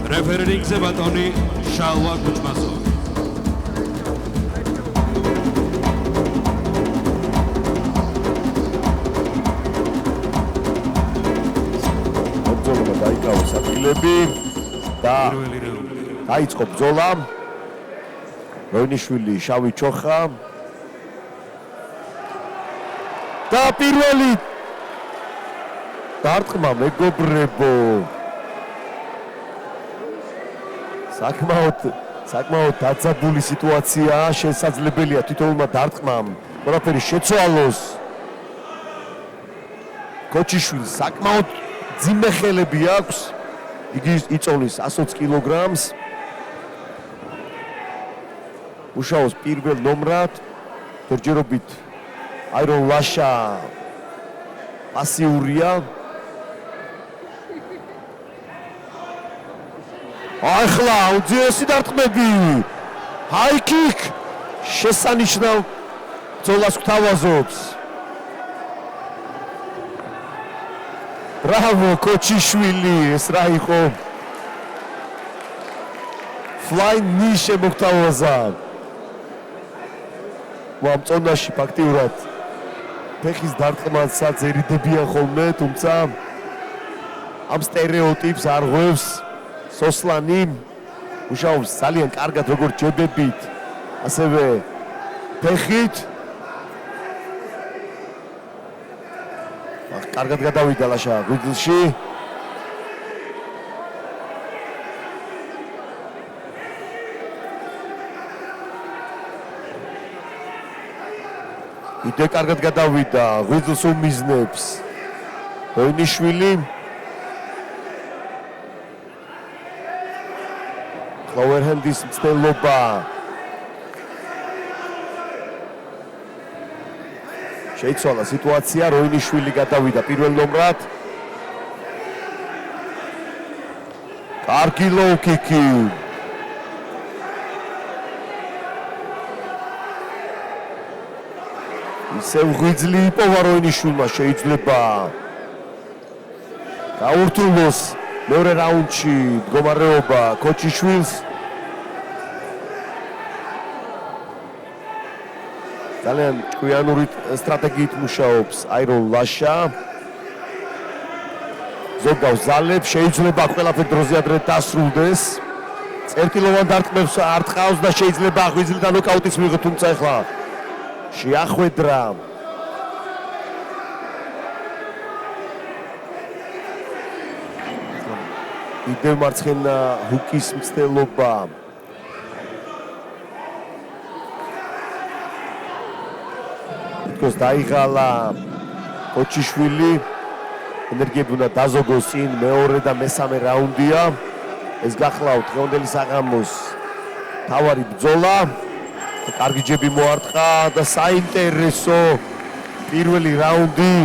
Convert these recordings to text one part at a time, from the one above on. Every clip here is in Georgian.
რეფერენინგზე ბატონი შალვა კუჭმასოვი. ბრძოლა დაიკავეს ადგილები და დაიწყო ბრძოლა. როინიშვილი, შავი ჩოხა და პირველი დარტყმა მეგობრებო. საკმაოდ დაძაბული სიტუაციაა, შესაძლებელია თითოეულმა დარტყმამ ყველაფერი შეცვალოს. კოჩიშვილს საკმაოდ ძიმე ხელები აქვს, იგი იწოვნის 120 კილოგრამს. მუშაობს პირველ ნომრად, ჯერჯერობით აირონ ლაშა პასიურია. ახლა უძიესი დარტყმები. ჰაი-კიკ შესანიშნავ ბრძოლას გვთავაზობს. ბრავო კოჩიშვილი, ეს რა იყო? ფლაინ ნი შემოგთავაზა. მომწონაში ფაქტიურად ფეხის დარტყმასაც ერიდებიან ხოლმე, თუმცა ამ სტერეოტიპს არ ღვევს სოსლანი. მუშაობს ძალიან კარგად როგორც ჯებებით, ასევე ფეხით. კარგად გადავიდა ლაშა გვიძილში. იდე კარგად გადავიდა, ღვიძლს უმიზნებს როინიშვილი. overhand-ის მცდელობა. შეიცვალა სიტუაცია, როინიშვილი გადავიდა პირველ ნომრად. კარგი ლოუ-კიკი. ისევ ღვიძლი იპოვა როინიშვილმა, შეიძლება გაურთულოს მეორე რაუნდში მდგომარეობა კოჩიშვილს. ძალიან ჭკვიანური სტრატეგიით მუშაობს აირონ ლაშა. ზოგავს ზალებს, შეიძლება ყველაფერი დროზე ადრე დასრულდეს. წერტილოვან დარტყმებს არ ტყავს და შეიძლება ღვიძლიდან ნოკაუტის მიიღო, თუმცა ახლა შეახვედრა. იდევ მარცხენა ჰუკის მცდელობა. თქოს დაიღალა კოჩიშვილი. ენერგიები უნდა დაზოგოს წინ, მეორე და მესამე რაუნდია. ეს გახლავთ დღევანდელი საღამოს თავარი ბრძოლა. კარგი ჯები მოარტყა და საინტერესო პირველი რაუნდი.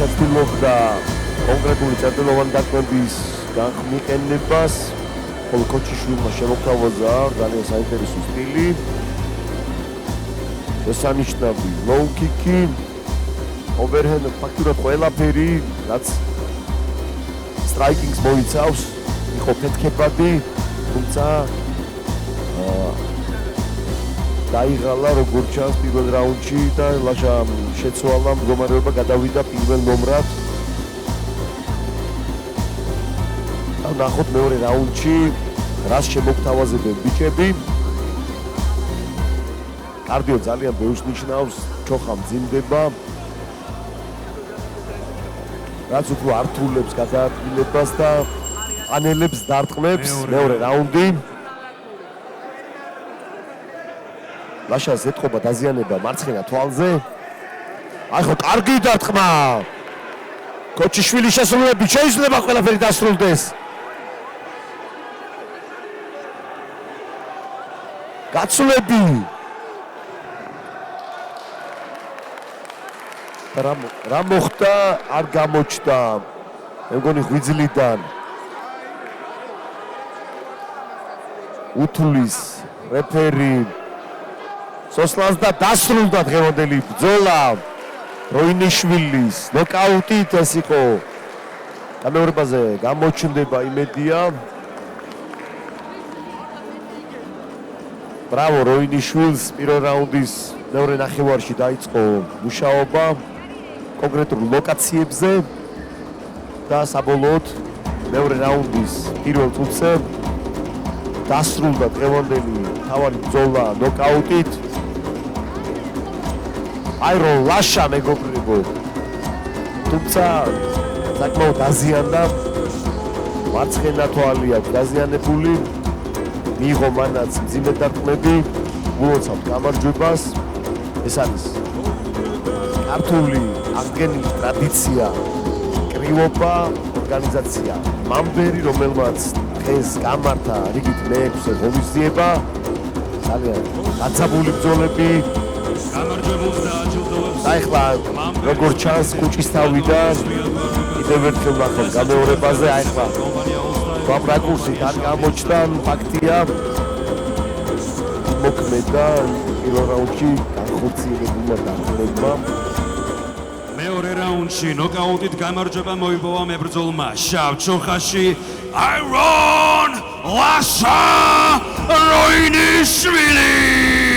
ჩაცდილობდა კონკრეტული წერტილოვანი დარტყმების განხმიანებას, ხოლო კოჩიშვილმა შემოგთავაზა ძალიან საინტერესო სტილი. შესანიშნავი ლოუ-კიკი, ოვერჰენდ ფაქტურად ყველაფერი, რაც სტრაიკინგს მოიცავს, იყო ფეთქებადი, თუმცა დაიღალა როგორც ჩანს პირველ რაუნდში და ლაშა შეცვალა მდგომარეობა, გადავიდა პირველ ნომრად. ნახოთ მეორე რაუნდში რას შემოგთავაზებენ ბიჭები. კარდიო ძალიან ბევრს ნიშნავს, ჩოხა მძიმდება. რაც უფრო ართულებს გადაადგილებას და ყანელებს დარტყმებს. მეორე რაუნდი. ლაშას ეთყობა დაზიანება მარცხენა თვალზე. აი ხო კარგი დარტყმა. კოჩიშვილი შესრულებით შეიძლება ყველაფერი დასრულდეს. გაცვლები. რა მოხდა არ გამოჩნდა. მე მგონი ღვიძლიდან უთulis რეფერი სოსლანს და დასრულდა დღევანდელი ბრძოლა. როინიშვილის ნოკაუტით ეს იყო. გამეორებაზე გამოჩნდება იმედია. ბრავო როინიშვილს პირველ რაუნდის მეორე ნახევარში დაიწყო მუშაობა კონკრეტულ ლოკაციებზე და საბოლოოდ მეორე რაუნდის პირველ წუთზე დასრულდა დღევანდელი თავარი ბრძოლა ნოკაუტით. აირო ლაშა მეგობრებო. თუმცა საკმაოდ დაზიანდა. მარცხენა თვალი აქვს დაზიანებული. მიიღო მანაც მძიმე დარტყმები. გულოცავთ გამარჯვებას. ეს არის ქართული აღდგენილი ტრადიცია, კრივობა, ორგანიზაცია მამბერი, რომელმაც დღეს გამართა რიგით მე-6 ღონისძიება. ძალიან გაცაბული ბრძოლები. გამარჯვებულს და აჯილდოვებს. და ეხლა როგორც ჩანს კუჭის თავიდან კიდევ ერთხელ ნახოთ გამეორებაზე. ეხლა ამ რაკურსით არ გამოჩნდა ფაქტია. მოქმედა პირველ რაუნდში განხორციელებულმა დამხმარებმა. მეორე რაუნდში ნოკაუტით გამარჯვება მოიპოვა მებრძოლმა შავ ჩოხაში აირონ ლაშა როინიშვილი.